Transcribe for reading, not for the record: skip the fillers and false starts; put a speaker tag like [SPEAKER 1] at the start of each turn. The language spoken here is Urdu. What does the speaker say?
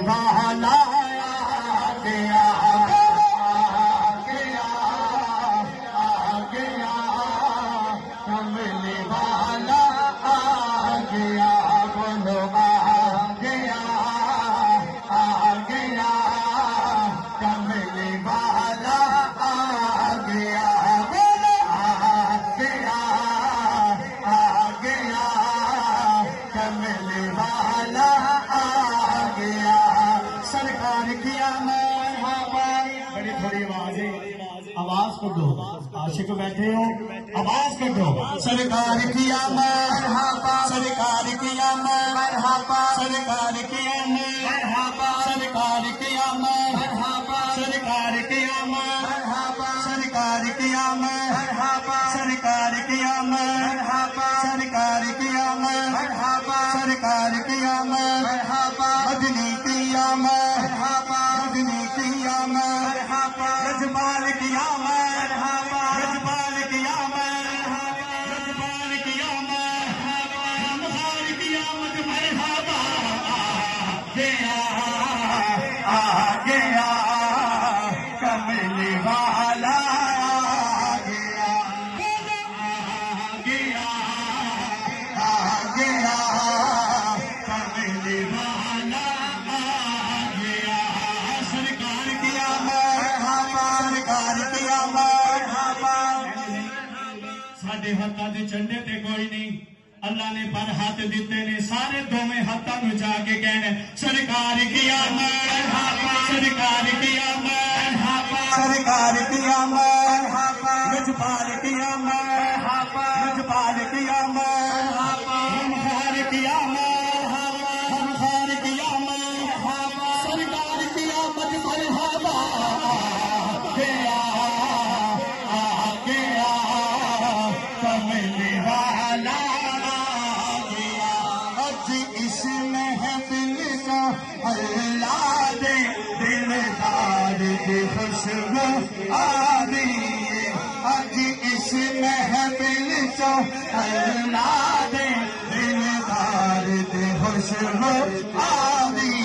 [SPEAKER 1] والا آ گیا کملی والا آ گیا بولو آ گیا کملی والا آ گیا بولو آ گیا کملی والا آ گیا سرکار کیا مرحبا بڑی تھوڑی آواز کو دو عاشق بیٹھے ہو آواز کر دو سرکار کیا مرحبا سرکار کیا مرحبا سرکار کیا مرحبا سرکار کیا مرحبا سرکار کیا مرحبا سرکار کیا مرحبا سرکار کیا مرحبا سرکار کیا مرحبا سرکار کیا مرحبا مدنی کیا مرحبا مدنی کیا مرحبا رجبال کیا مرحبا رجبال کیا مرحبا رجبال کیا مرحبا مخار قیامت مرحبا آ گیا کملی والا آ گیا کملی والا آ گیا سرکار کیا مرحبا سرکار کیا مرحبا ساڈے ہاتھاں دے جھنڈے تے کوئی نہیں اللہ نے پر ہاتھ دیتے نے سارے دوویں ہاتھاں نوں جا کے کہنا سرکار کیا مرحبا سرکار کیا مرحبا سرکار کیا مرحبا رجبال کیا مرحبا رجبال کیا مرحبا ہمخار کیا مرحبا ہمخار کیا مرحبا سرکار کیا مرحبا آ گیا کملی والا اس محفل کا اللہ دے دلدار کی خوشبو آ گئی آج اس محفل کا اللہ دے دلدار کی خوشبو آ گئی